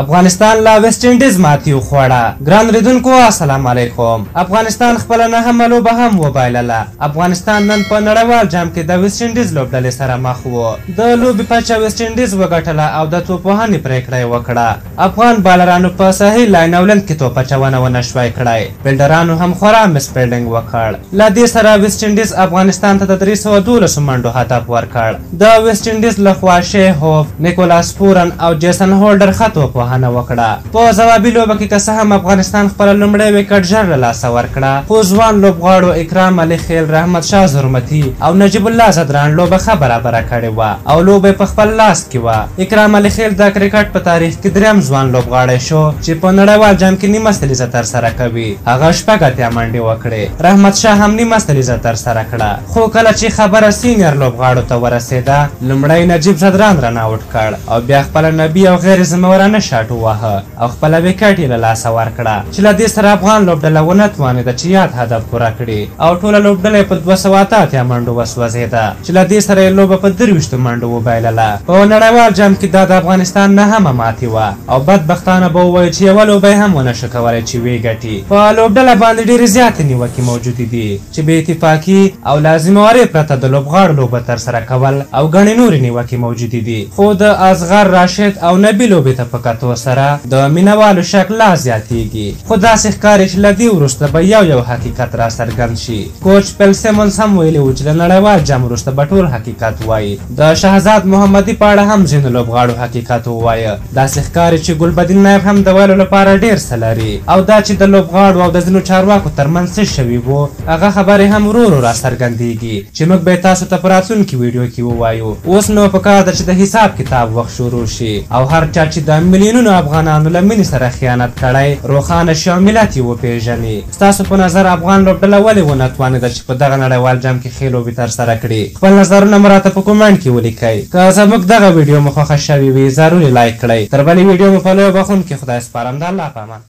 افغانستان لا ویسټ انډیز ماتې وخوړه. ګران لیدونکو السلام علیکم. افغانستان خپله نهمه لوبه هم وبایلله. افغانستان نن په نړیوال جام کې د ویسټ انډیز لوبډلې سره مخ و. د لوبې پچه ویسټ انډیز وګټله او د توپوهنې پرېکړه یې وکړه. افغان بالرانو په صحیح لاین او لند کې توپ اچونه ونه شوای کړی. فیلډرانو هم خورا مس فیلډینګ وکړ. له دې سره ویسټ انډیز افغانستان ته د 312 منډو هدف ورکړ. د ویسټ انډیز لخوا شی هوف، نیکولاس پورن او جیسن هولډر ښه توپوهنه وکړه. په ځوابي لوبه کې که څه هم افغانستان خپله لومړی وکټ ژر له لاسه ورکړه، خو ځوان لوبغاړو اکرام علي خیل، رحمت شاه زرمتي او نجیب الله زدران لوبه ښه برابره کړې وه او لوبه په خپل لاس کې وه. اکرام علي خیل د کرکټ په تاریخ کې دریم ځوان لوبغاړی شو چې په نړیوال جام کې نیمه ستلیزه ترسره کوي. هغه شپږ اتیا منډې وکړې. رحمت شاه هم نیمه ستلیزه ترسره کړه، خو کله چې خبره سینیر لوبغاړو ته ورسېده لومړی نجیب زدران رن آوټ کړ او بیا خپله نبي او غیر ذمهورانه شاټ وواهه او خپله وکټ یې له لاسه ورکړه چې له دې سره افغان لوبډله ونه توانېده چې یاد هدف پوره کړي او ټوله لوبډله یې په 288 منډو وسوځېده چې له دې سره یې لوبه په 23 منډو وبایلله. په نړیوال جام کې دا د افغانستان نهمه ماتې وه او بدبختانه به ووایو چې یوه لوبه یې هم ونه شو کولی چې ویې ګټي. په لوبډله باندې ډېرې زیاتې نیوکې موجودې دي چې بې اتفاقي او لازموارۍ پرته د لوبغاړو لوبه ترسره کول او ګڼې نورې نیوکې موجودې دي. خو د اصغر، راشد او نبي لوبې ته په کتو سره د مینوالو شک لا زیاتېږي. خو داسې ښکاري چې له دې وروسته به یو حقیقت را څرګند شي. کوچ پیل سیمونز هم ویلي و چې له نړیوال جام وروسته به ټول حقیقت ووایي. د شهزاد محمدي په اړه هم ځینو لوبغاړو حقیقت ووایه. داسې ښکاري چې ګلبدین نایب هم د ویلو لپاره ډېر څه لري او دا چې د لوبغاړو او د ځینو چارواکو ترمنځ څه شوي وو هغه خبرې هم ورو ورو را څرګندېږي چې موږ به یې تاسو ته په راتلونکي ویډیو کې ووایو. اوس نو پکار ده چې د حساب کتاب وخت شروع شي او هر چا چې د میلیونونو افغانانو له مینې سره خیانت کړی روښانه شي او ملت یې وپېژني. ستاسو په نظر افغان لوبډله ولې ونه توانېده چې په دغه نړیوال جام کې ښې لوبې ترسره کړي؟ خپل نظرونه مو راته په کومنټ کې ولیکئ. که زموږ دغه ویډیو مو خوښه شوې وي ضروري لایک کړئ. تر بلې ویډیو مو په لویو بخښونکي خدای سپارم. د الله په امان.